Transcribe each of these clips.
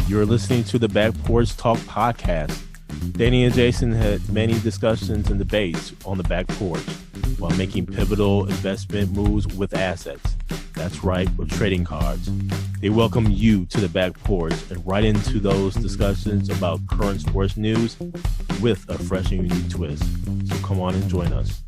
You're listening to the Back Porch Talk podcast. Danny and Jason had many discussions and debates on the back porch while making pivotal investment moves with assets. That's right, with trading cards. They welcome you to the back porch and right into those discussions about current sports news with a fresh and unique twist. So come on and join us.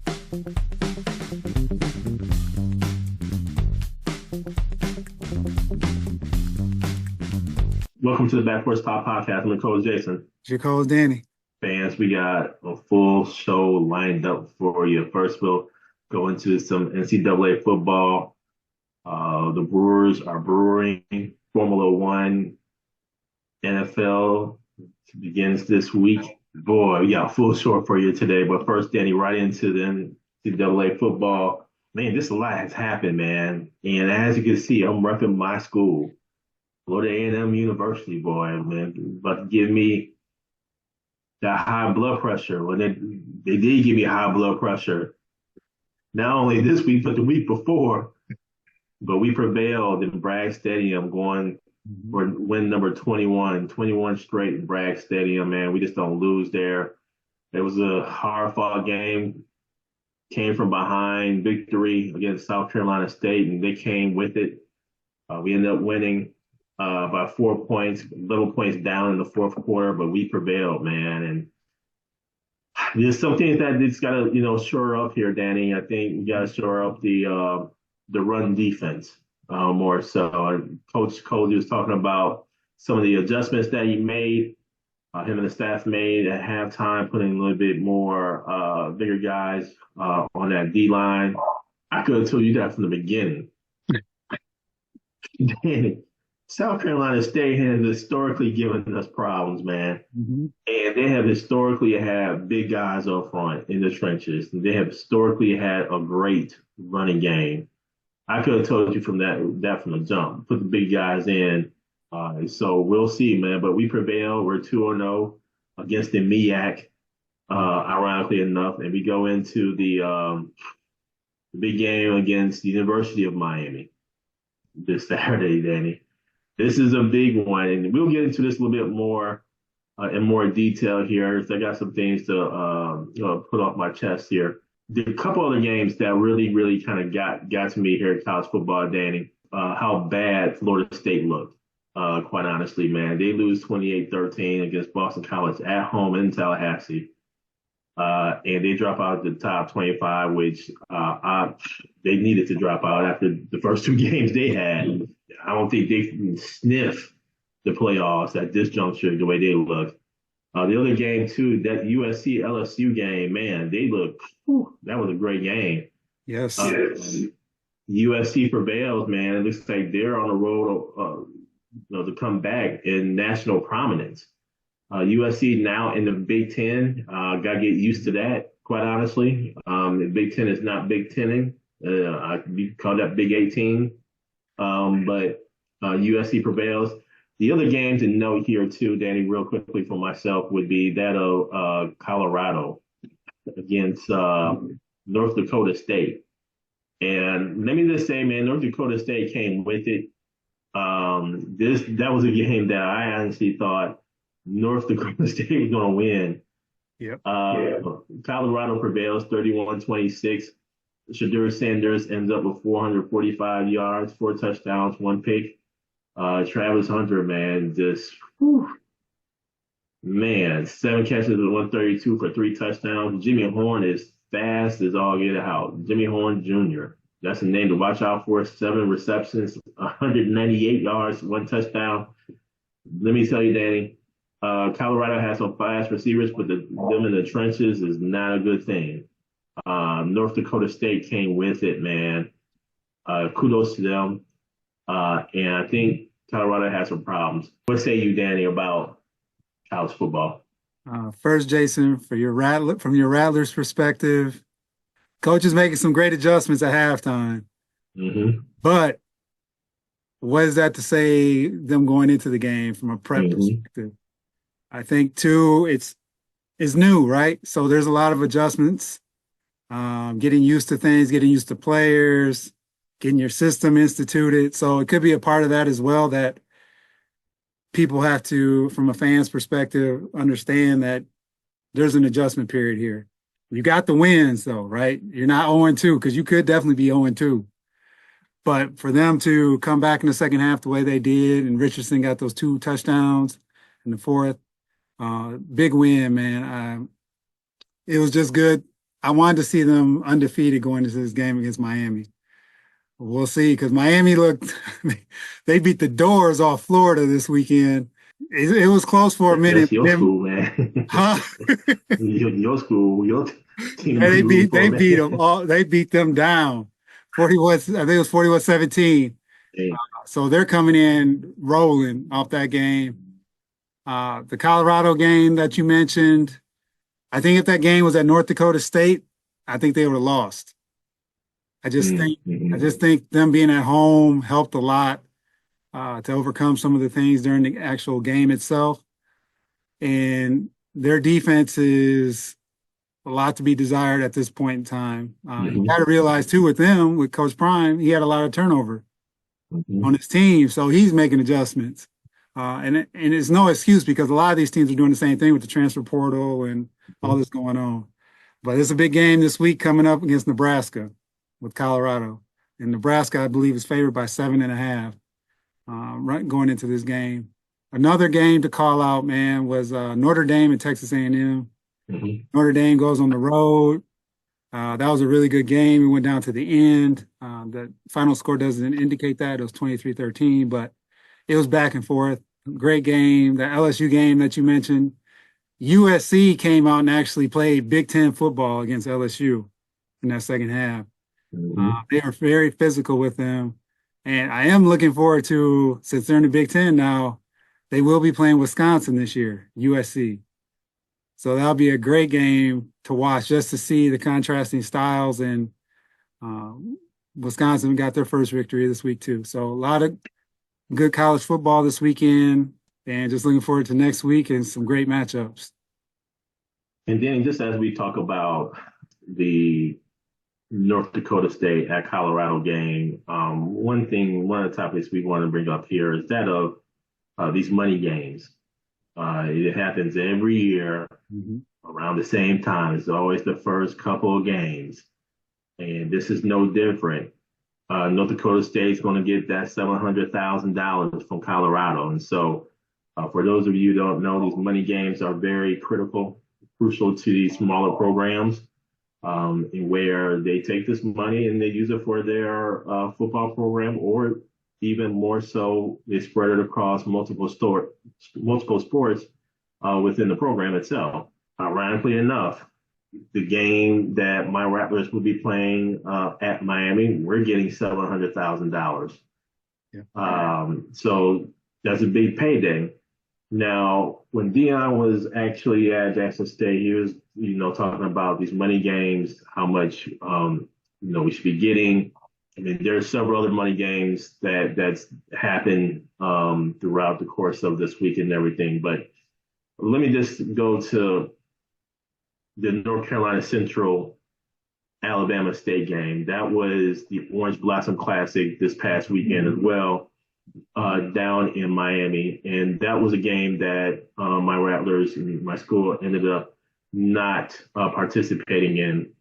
Welcome to the Back Porch Talk podcast. I'm the coach Jason. Your coach Danny. Fans, we got a full show lined up for you. First, we'll go into some NCAA football. The Brewers are brewing. Formula One, NFL begins this week. Boy, we got a full show for you today. But first, Danny, right into the NCAA football. Man, this a lot has happened, man. And as you can see, I'm repping my school, Florida A&M University, boy, man. About to give me that high blood pressure. When they did give me high blood pressure, not only this week, but the week before. But we prevailed in Bragg Stadium, going for win number 21 straight in Bragg Stadium, man. We just don't lose there. It was a hard-fought game. Came from behind victory against South Carolina State, and they came with it. We ended up winning by 4 points, little points down in the fourth quarter, but we prevailed, man. And there's some things that just got to, shore up here, Danny. I think we got to shore up the run defense more so. Coach Cole was talking about some of the adjustments that he made, him and the staff made at halftime, putting a little bit more bigger guys on that D line. I could have told you that from the beginning. Danny, South Carolina State has historically given us problems, man. Mm-hmm. And they have historically had big guys up front in the trenches. And they have historically had a great running game. I could have told you from that from the jump. Put the big guys in. So we'll see, man. But we prevail. We're 2-0 against the MEAC, ironically enough. And we go into the big game against the University of Miami this Saturday, Danny. This is a big one, and we'll get into this a little bit more in more detail here. So I got some things to put off my chest here. There are a couple other games that really, really kind of got to me here at college football, Danny. How bad Florida State looked, quite honestly, man. They lose 28-13 against Boston College at home in Tallahassee. And they drop out of the top 25, which they needed to drop out after the first two games they had. I don't think they can sniff the playoffs at this juncture the way they look. The other game, too, that USC-LSU game, man, they look, that was a great game. Yes. USC prevails, man. It looks like they're on the road to come back in national prominence. USC now in the Big Ten. Got to get used to that, quite honestly. The Big Ten is not Big Tening. We call that Big 18. But USC prevails. The other game to note here, too, Danny, real quickly for myself, would be that of Colorado against North Dakota State. And let me just say, man, North Dakota State came with it. That was a game that I honestly thought North Dakota State was going to win. Yep. Colorado prevails 31-26. Shadur Sanders ends up with 445 yards, 4 touchdowns, 1 pick. Travis Hunter, man, just, 7 catches at 132 for 3 touchdowns. Jimmy Horn is fast as all get out. Jimmy Horn Jr. That's a name to watch out for. 7 receptions, 198 yards, 1 touchdown. Let me tell you, Danny, Colorado has some fast receivers, but them in the trenches is not a good thing. North Dakota State came with it, man. Kudos to them. And I think Colorado has some problems. What say you, Danny, about college football? First, Jason, from your Rattlers perspective, coach is making some great adjustments at halftime. Mm-hmm. But what is that to say them going into the game from a prep perspective? I think, too, it's new, right? So there's a lot of adjustments, getting used to things, getting used to players, getting your system instituted. So it could be a part of that as well, that people have to, from a fan's perspective, understand that there's an adjustment period here. You got the wins though, right? You're not 0-2 because you could definitely be 0-2. But for them to come back in the second half the way they did, and Richardson got those 2 touchdowns in the fourth, big win, man. It was just good. I wanted to see them undefeated going into this game against Miami. We'll see, because Miami looked, they beat the doors off Florida this weekend. It was close for a minute. That's your school, man. Huh? your school, your team. Yeah, they beat them down. 41, I think it was 41-17. Yeah. So they're coming in rolling off that game. The Colorado game that you mentioned, I think if that game was at North Dakota State, I think they would have lost. I just think them being at home helped a lot to overcome some of the things during the actual game itself. And their defense is a lot to be desired at this point in time. You got to realize too, with them, with Coach Prime, he had a lot of turnover on his team, so he's making adjustments. And it's no excuse, because a lot of these teams are doing the same thing with the transfer portal and all this going on. But it's a big game this week coming up against Nebraska with Colorado. And Nebraska, I believe, is favored by 7.5 right going into this game. Another game to call out, man, was Notre Dame and Texas A&M. Notre Dame goes on the road. That was a really good game. It went down to the end. The final score doesn't indicate that. It was 23-13, but it was back and forth. Great game. The LSU game that you mentioned, USC came out and actually played Big Ten football against LSU in that second half. They are very physical with them. And I am looking forward to, since they're in the Big Ten now, they will be playing Wisconsin this year, USC. So that'll be a great game to watch, just to see the contrasting styles. And Wisconsin got their first victory this week too. So a lot of good college football this weekend, and just looking forward to next week and some great matchups. And then just as we talk about the North Dakota State at Colorado game, one of the topics we want to bring up here is that of these money games. It happens every year around the same time. It's always the first couple of games. And this is no different. North Dakota State's going to get that $700,000 from Colorado. And so for those of you who don't know, these money games are very crucial to these smaller programs, in where they take this money and they use it for their football program, or even more so, they spread it across multiple sports within the program itself. Ironically enough, the game that my Rattlers will be playing at Miami, we're getting $700,000. Yeah. So that's a big payday. Now, when Dion was actually at Jackson State, he was, talking about these money games, how much, we should be getting. I mean, there are several other money games that's happened throughout the course of this week and everything. But let me just go to the North Carolina Central Alabama State game. That was the Orange Blossom Classic this past weekend as well, down in Miami. And that was a game that my Rattlers and my school ended up not participating in.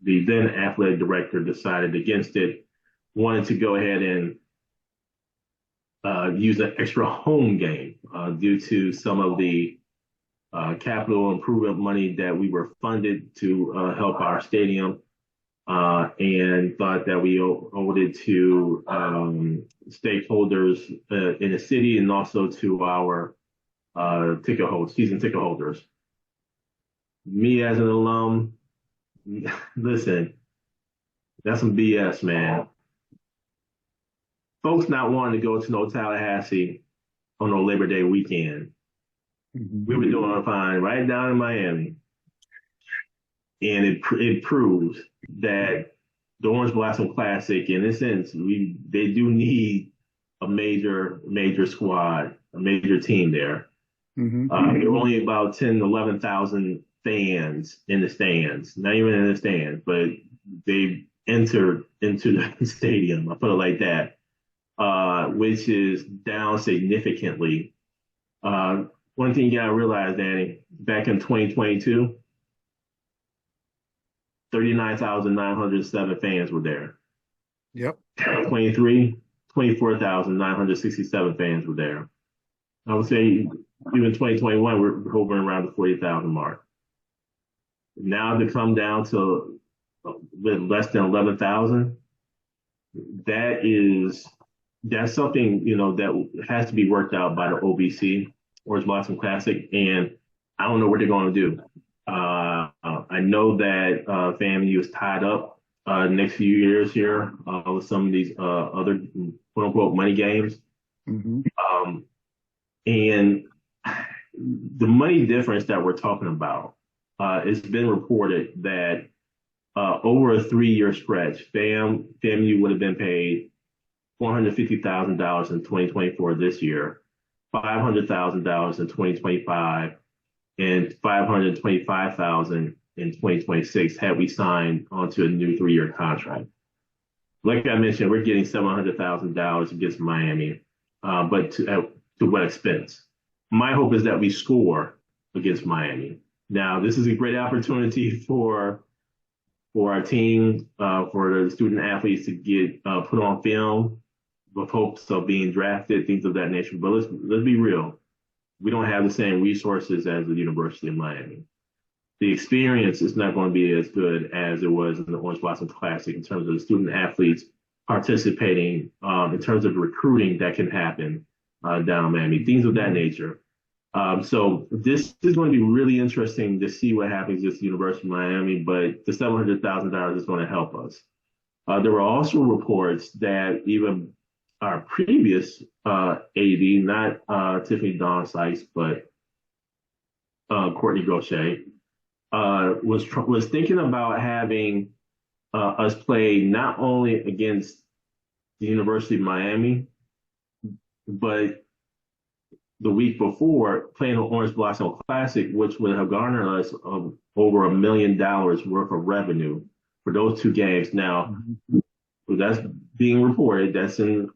The then athletic director decided against it, wanted to go ahead and use an extra home game due to some of the capital improvement money that we were funded to help our stadium, and thought that we owed it to stakeholders in the city, and also to our season ticket holders. Me as an alum, listen, that's some BS, man. Folks not wanting to go to no Tallahassee on no Labor Day weekend. We were doing fine right down in Miami. And it proves that the Orange Blossom Classic, in a sense, they do need a major squad, a major team there. There were only about 10, 11,000 fans in the stands, not even in the stands, but they entered into the stadium, I put it like that, which is down significantly One thing you gotta realize, Danny, back in 2022, 39,907 fans were there. Yep. 23, 24,967 fans were there. I would say even 2021, we're hovering around the 40,000 mark. Now to come down to less than 11,000, that's something, that has to be worked out by the OBC, Orange Blossom Classic, and I don't know what they're going to do. I know that FAMU is tied up next few years here with some of these other quote unquote money games. Mm-hmm. And the money difference that we're talking about, it's been reported that over a 3-year stretch, FAMU would have been paid $450,000 in 2024 this year, $500,000 in 2025, and $525,000 in 2026 had we signed onto a new 3-year contract. Like I mentioned, we're getting $700,000 against Miami, but to what expense? My hope is that we score against Miami. Now, this is a great opportunity for our team, for the student athletes to get put on film with hopes of being drafted, things of that nature. But let's be real. We don't have the same resources as the University of Miami. The experience is not going to be as good as it was in the Orange Blossom Classic in terms of the student athletes participating, in terms of recruiting that can happen down in Miami, things of that nature. So this is going to be really interesting to see what happens with the University of Miami, but the $700,000 is going to help us. There were also reports that even our previous AD, not Tiffany Dawn Sykes, but Courtney Gaucher, was thinking about having us play not only against the University of Miami, but the week before playing the Orange Blossom Classic, which would have garnered us over $1 million worth of revenue for those two games. Now, that's being reported. That's in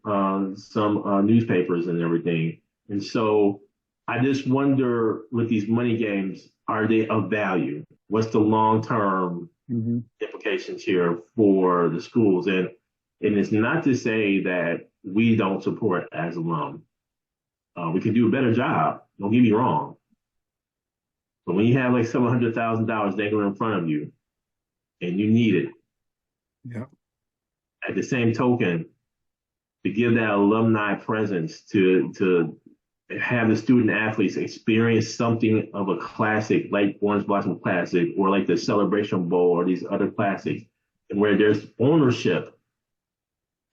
some newspapers and everything. And so I just wonder with these money games, are they of value? What's the long-term implications here for the schools? And it's not to say that we don't support as alum. We could do a better job. Don't get me wrong. But when you have like $700,000 dangling in front of you and you need it, yeah. At the same token, to give that alumni presence to have the student athletes experience something of a classic like Orange Blossom Classic or like the Celebration Bowl or these other classics, and where there's ownership,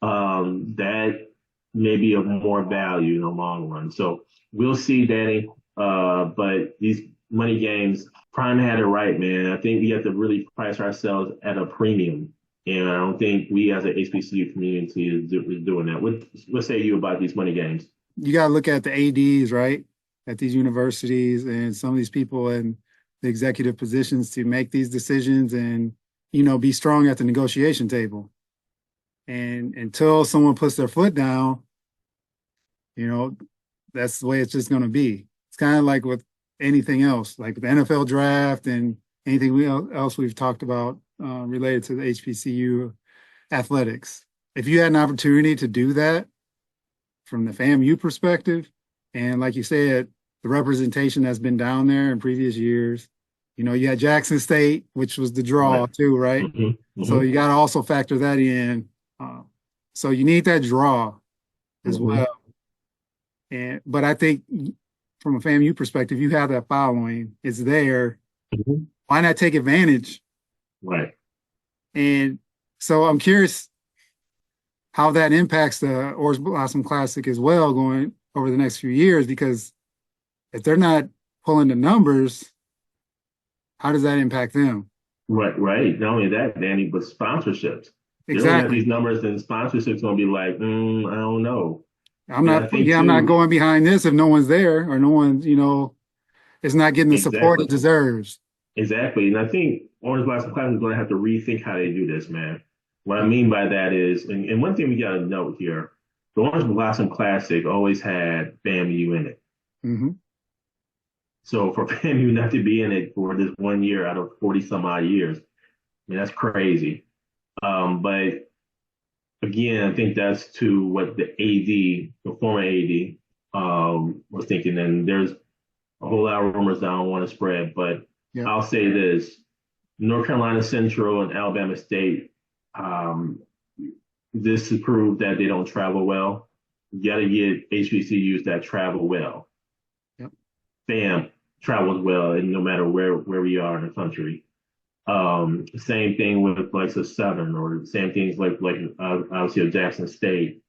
that may be of more value in the long run. So we'll see, Danny. But these money games, Prime had it right, man. I think we have to really price ourselves at a premium. And I don't think we as an HBCU community is doing that. What say you about these money games? You got to look at the ADs, right, at these universities and some of these people in the executive positions to make these decisions and, be strong at the negotiation table. And until someone puts their foot down, that's the way it's just going to be. It's kind of like with anything else, like the NFL draft and anything else we've talked about related to the HBCU athletics. If you had an opportunity to do that from the FAMU perspective, and like you said, the representation that's been down there in previous years, you had Jackson State, which was the draw too, right? So you got to also factor that in. So you need that draw as well. But I think from a FAMU perspective, you have that following. It's there. Why not take advantage? Right. And so I'm curious how that impacts the Orange Blossom Classic as well going over the next few years, because if they're not pulling the numbers, how does that impact them? Right. Not only that, Danny, but sponsorships. Exactly. They don't have these numbers, and sponsorships going to be like, I don't know. I'm not going behind this if no one's there or no one's, is not getting the support it deserves. Exactly. And I think Orange Blossom Classic is going to have to rethink how they do this, man. What I mean by that is, and one thing we got to note here, the Orange Blossom Classic always had FAMU in it. So for FAMU not to be in it for this 1 year out of 40 some odd years, I mean, that's crazy. But again, I think that's to what the AD, the former AD, was thinking. And there's a whole lot of rumors that I don't want to spread, but I'll say this: North Carolina Central and Alabama State. This to prove that they don't travel well. You got to get HBCUs that travel well. Yep. FAM travels well, and no matter where we are in the country. Same thing with like the Southern, or same things like obviously Jackson State.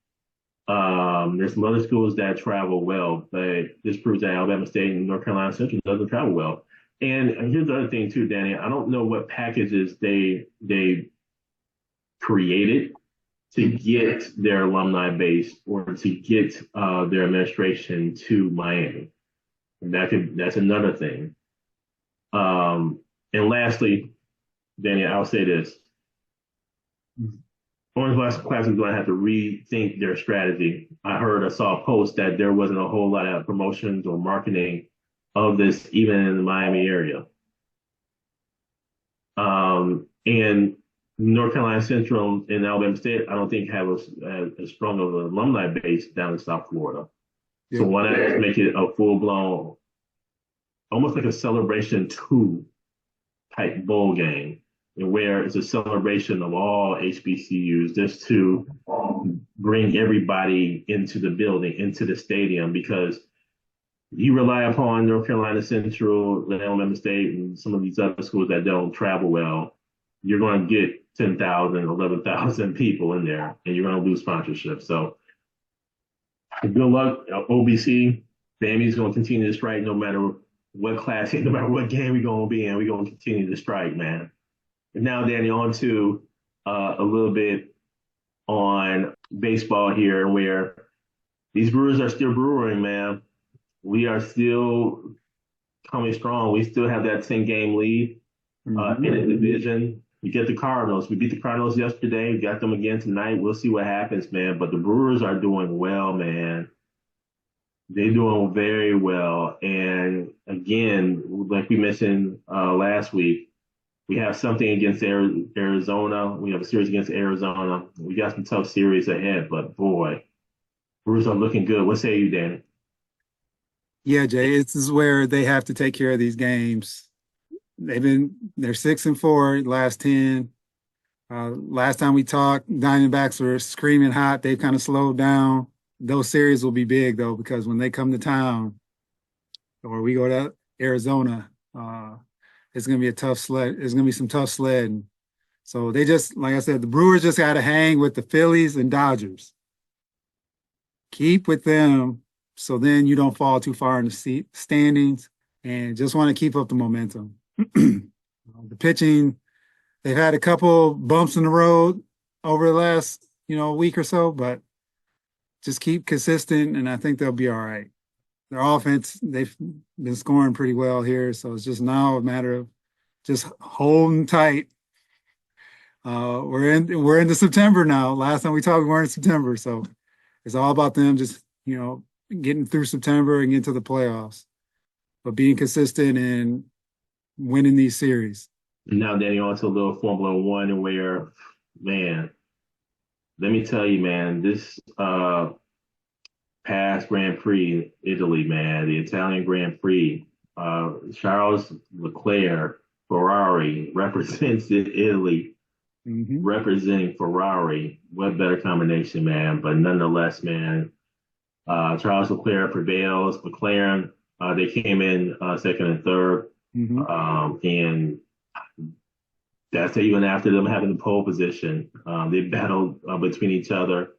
There's some other schools that travel well, but this proves that Alabama State and North Carolina Central doesn't travel well. And here's the other thing too, Danny. I don't know what packages they created to get their alumni base or to get their administration to Miami. And that's another thing. And lastly, Danny, I'll say this. Orange Class is going to have to rethink their strategy. I saw a post that there wasn't a whole lot of promotions or marketing of this, even in the Miami area. And North Carolina Central and Alabama State, I don't think have as strong of an alumni base down in South Florida. Yeah. So why not just make it a full-blown, almost like a celebration two type bowl game, and where it's a celebration of all HBCUs, just to bring everybody into the building, into the stadium, because you rely upon North Carolina Central, Alabama State, and some of these other schools that don't travel well. You're going to get 10,000, 11,000 people in there, and you're going to lose sponsorship. So good luck, OBC. FAMU's going to continue to strike no matter what class, no matter what game we're going to be in. We're going to continue to strike, man. And now, Danny, on to a little bit on baseball here, where these Brewers are still brewing, man. We are still coming strong. We still have that 10-game lead in the division. We get the Cardinals. We beat the Cardinals yesterday. We got them again tonight. We'll see what happens, man. But the Brewers are doing well, man. They're doing very well. And again, like we mentioned last week, we have something against Arizona. We have a series against Arizona. We got some tough series ahead, but boy, Brewers are looking good. What say you, Danny? Yeah, Jay, this is where they have to take care of these games. They're 6-4 last 10. Last time we talked, Diamondbacks were screaming hot. They've kind of slowed down. Those series will be big though, because when they come to town, or we go to Arizona, it's going to be a tough sled. It's going to be some tough sledding. So they just, like I said, the Brewers just got to hang with the Phillies and Dodgers. Keep with them, so then you don't fall too far in the standings, and just want to keep up the momentum. The pitching, they've had a couple bumps in the road over the last, week or so, but just keep consistent, and I think they'll be all right. Their offense, they've been scoring pretty well here, so it's just now a matter of just holding tight. We're into September now. Last time we talked, we weren't in September, so it's all about them just, getting through September and getting to the playoffs, but being consistent and winning these series. Now, Danny, on to a little Formula One, where, man, let me tell you, man, this past Grand Prix, Italy, man, the Italian Grand Prix, Charles LeClerc, Ferrari, represents Italy, representing Ferrari. What better combination, man? But nonetheless, man, Charles Leclerc prevails. McLaren, they came in second and third. And that's even after them having the pole position. They battled between each other.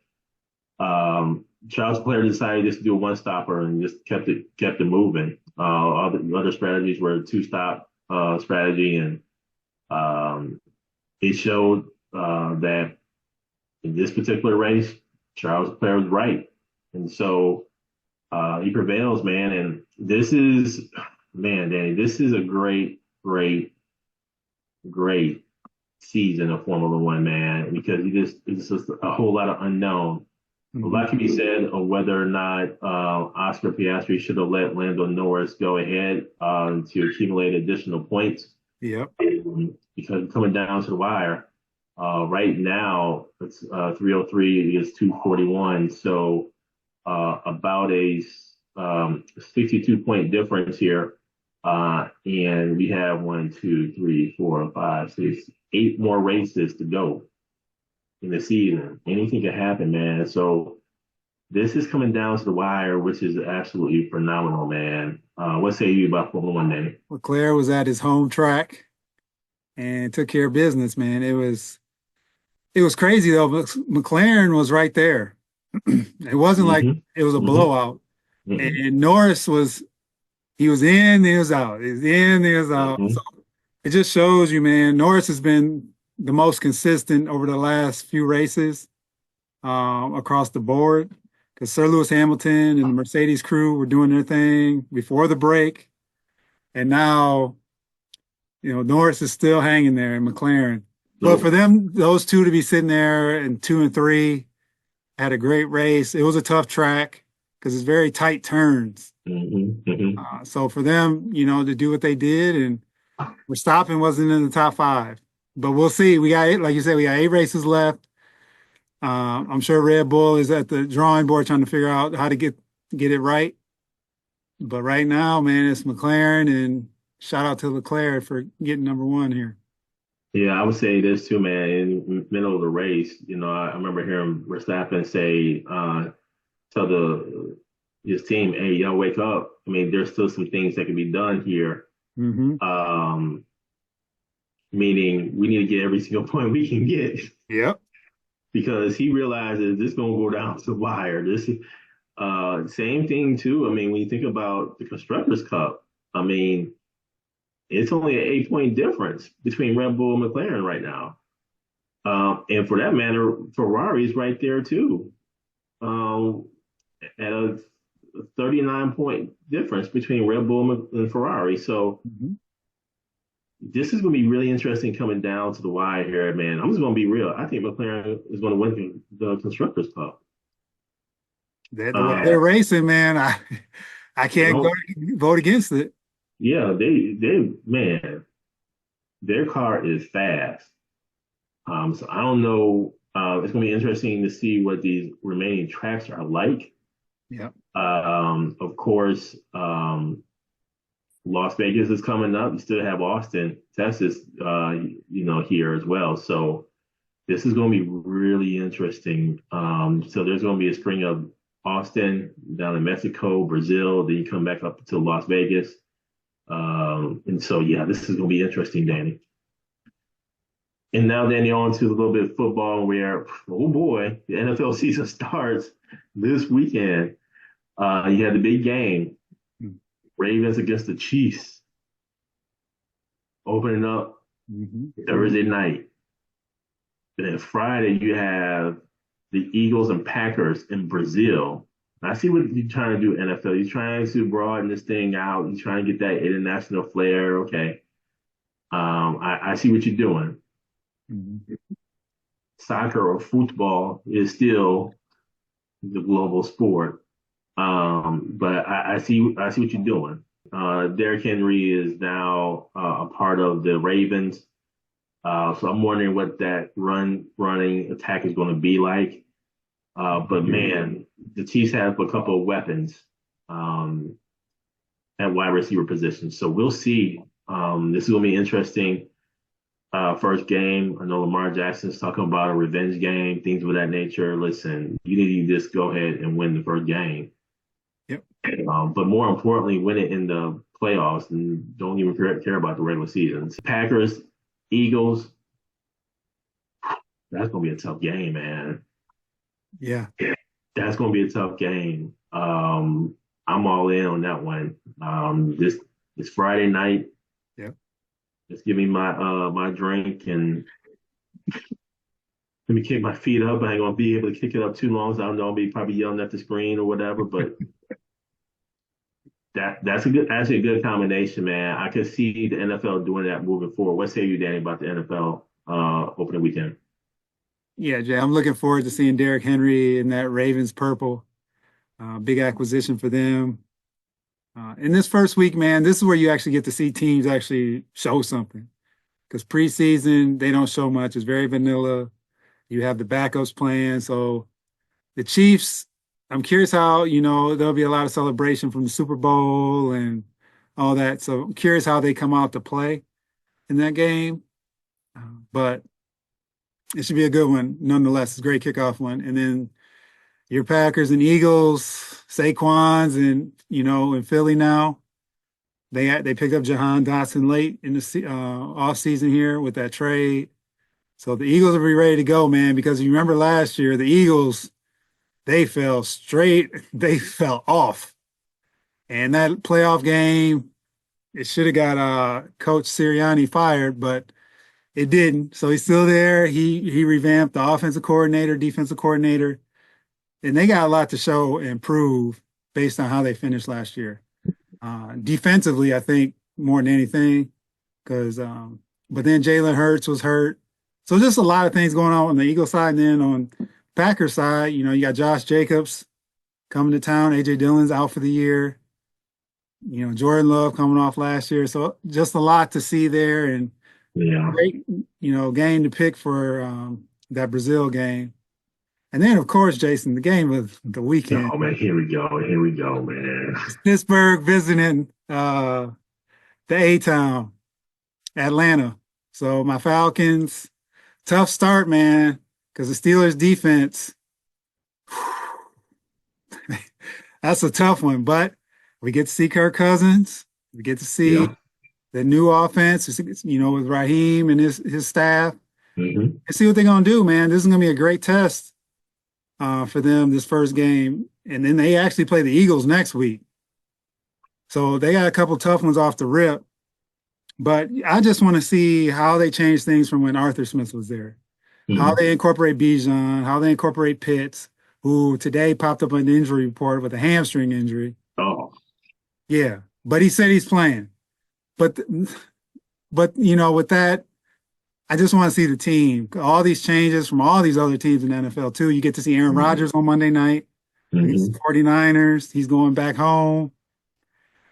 Charles Leclerc decided just to do a one-stopper and just kept it moving. All the other strategies were a two-stop strategy, and it showed that in this particular race, Charles Leclerc was right. And so he prevails, man. And this is, man, Danny, this is a great, great, great season of Formula One, man, because it's just a whole lot of unknown. A lot can be said on whether or not Oscar Piastri should have let Lando Norris go ahead to accumulate additional points. Yep. Because coming down to the wire, right now it's 303 is 241, so about a 62-point difference here. And we have 1, 2, 3, 4, 5, 6, 8 more races to go in the season. Anything can happen, man. So this is coming down to the wire, which is absolutely phenomenal, man. What say you about Formula One, Danny? LeClerc was at his home track and took care of business, man. It was crazy though. But McLaren was right there. It wasn't like it was a blowout. And Norris he was in, he was out. He was in, he was out. So it just shows you, man. Norris has been the most consistent over the last few races across the board. Because Sir Lewis Hamilton and the Mercedes crew were doing their thing before the break. And now, Norris is still hanging there in McLaren. But for those two to be sitting there in 2 and 3, had a great race. It was a tough track because it's very tight turns. So for them, to do what they did, and Verstappen wasn't in the top 5. But we'll see. We got, like you said, we got 8 races left. I'm sure Red Bull is at the drawing board trying to figure out how to get it right. But right now, man, it's McLaren, and shout out to LeClerc for getting number 1 here. Yeah, I would say this too, man. In the middle of the race, I remember hearing Verstappen say to his team, "Hey, y'all wake up. I mean, there's still some things that can be done here." Meaning we need to get every single point we can get. Yep. Because he realizes this is going to go down to the wire. This same thing too. I mean, when you think about the Constructors' Cup, I mean, it's only an 8-point difference between Red Bull and McLaren right now. And for that matter, Ferrari's right there too. At a 39-point difference between Red Bull and Ferrari. So this is going to be really interesting coming down to the wire here, man. I'm just going to be real. I think McLaren is going to win the Constructors' Cup. They're racing, man. I can't vote against it. Yeah, man, their car is fast. So I don't know. It's going to be interesting to see what these remaining tracks are like. Yeah. Of course, Las Vegas is coming up. You still have Austin, Texas, here as well. So this is going to be really interesting. So there's going to be a string of Austin down in Mexico, Brazil. Then you come back up to Las Vegas. And so, yeah, this is going to be interesting, Danny. And now, Danny, on to a little bit of football where, oh boy, the NFL season starts this weekend. You had the big game, Ravens against the Chiefs, opening up Thursday night. And then Friday, you have the Eagles and Packers in Brazil. I see what you're trying to do, NFL. You're trying to broaden this thing out. You're trying to get that international flair. Okay. I see what you're doing. Soccer or football is still the global sport. But I see what you're doing. Derrick Henry is now a part of the Ravens. So I'm wondering what that running attack is going to be like. But man, the Chiefs have a couple of weapons at wide receiver position. So we'll see. This is going to be interesting. First game. I know Lamar Jackson's talking about a revenge game, things of that nature. Listen, you need to just go ahead and win the first game. Yep. But more importantly, win it in the playoffs and don't even care about the regular season. Packers, Eagles. That's going to be a tough game, man. Yeah. That's going to be a tough game. I'm all in on that one. This Friday night. Yep. Just give me my drink and let me kick my feet up. I ain't gonna be able to kick it up too long, so I don't know. I'll be probably yelling at the screen or whatever. But that's actually a good combination, man. I could see the NFL doing that moving forward. What say you, Danny, about the NFL opening weekend? Yeah, Jay, I'm looking forward to seeing Derrick Henry in that Ravens purple. Big acquisition for them. In this first week, man, this is where you actually get to see teams actually show something. Because preseason, they don't show much. It's very vanilla. You have the backups playing. So the Chiefs, I'm curious how, there'll be a lot of celebration from the Super Bowl and all that. So I'm curious how they come out to play in that game. But it should be a good one nonetheless. It's a great kickoff one. And then your Packers and Eagles, Saquon's and, in Philly now. They picked up Jahan Dotson late in the offseason here with that trade. So the Eagles will be ready to go, man, because you remember last year, the Eagles, they fell off. And that playoff game, it should have got Coach Sirianni fired, but it didn't. So he's still there. He revamped the offensive coordinator, defensive coordinator, and they got a lot to show and prove based on how they finished last year. Defensively, I think more than anything, but then Jalen Hurts was hurt. So just a lot of things going on the Eagles side. And then on Packers side, you got Josh Jacobs coming to town. AJ Dillon's out for the year. Jordan Love coming off last year. So just a lot to see there, and great, game to pick for that Brazil game. And then, of course, Jason, the game of the weekend. Oh, man, here we go, man. Pittsburgh visiting the A-Town, Atlanta. So my Falcons, tough start, man, because the Steelers' defense, that's a tough one. But we get to see Kirk Cousins. We get to see the new offense, with Raheem and his staff. Mm-hmm. And see what they're going to do, man. This is going to be a great test for them this first game. And then they actually play the Eagles next week. So they got a couple tough ones off the rip. But I just want to see how they change things from when Arthur Smith was there. Mm-hmm. How they incorporate Bijan, how they incorporate Pitts, who today popped up on the injury report with a hamstring injury. Oh. Yeah. But he said he's playing. But with that, I just want to see the team. All these changes from all these other teams in the NFL, too. You get to see Aaron Rodgers on Monday night. Mm-hmm. He's 49ers. He's going back home.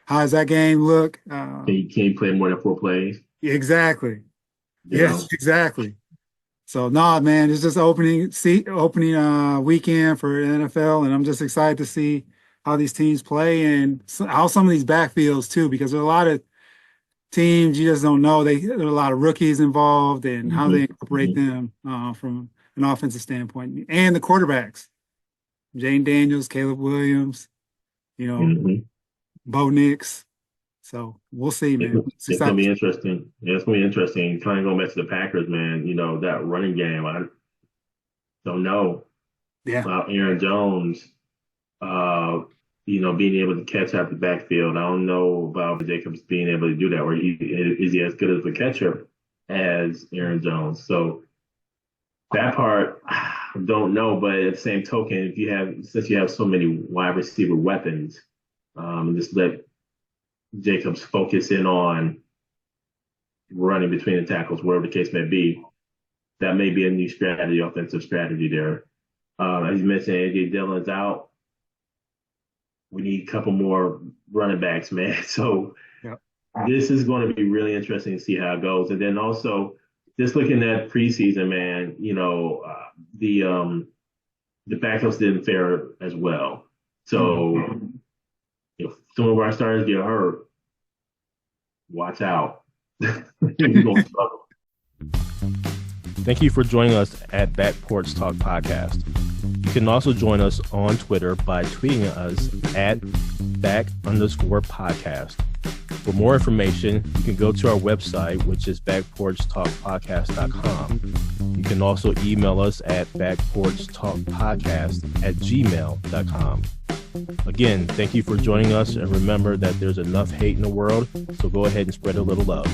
How does that game look? He can't play more than 4 plays. Exactly. Yes, exactly. So, man, it's just opening weekend for the NFL, and I'm just excited to see how these teams play and how some of these backfields, too, because there are a lot of teams you just don't know. There are a lot of rookies involved and how they incorporate them from an offensive standpoint. And the quarterbacks, Jane Daniels, Caleb Williams, Bo Nix. So we'll see, man. It's going to be interesting. Yeah, it's going to be interesting. Kind of going back to the Packers, man, that running game, I don't know about Aaron Jones, being able to catch out the backfield. I don't know about Jacobs being able to do that, or is he as good as a catcher as Aaron Jones? So that part, I don't know. But at the same token, since you have so many wide receiver weapons, just let Jacobs focus in on running between the tackles, wherever the case may be. That may be a new strategy, offensive strategy there. As you mentioned, AJ Dillon's out. We need a couple more running backs, man. So This is going to be really interesting to see how it goes. And then also, just looking at preseason, man, the backups didn't fare as well. So if some of our stars get hurt, watch out. You're going to struggle. Thank you for joining us at Back Porch Talk Podcast. You can also join us on Twitter by tweeting us at @back_podcast. For more information, you can go to our website, which is backporchtalkpodcast.com. You can also email us at backporchtalkpodcast@gmail.com. Again, thank you for joining us, and remember that there's enough hate in the world, so go ahead and spread a little love.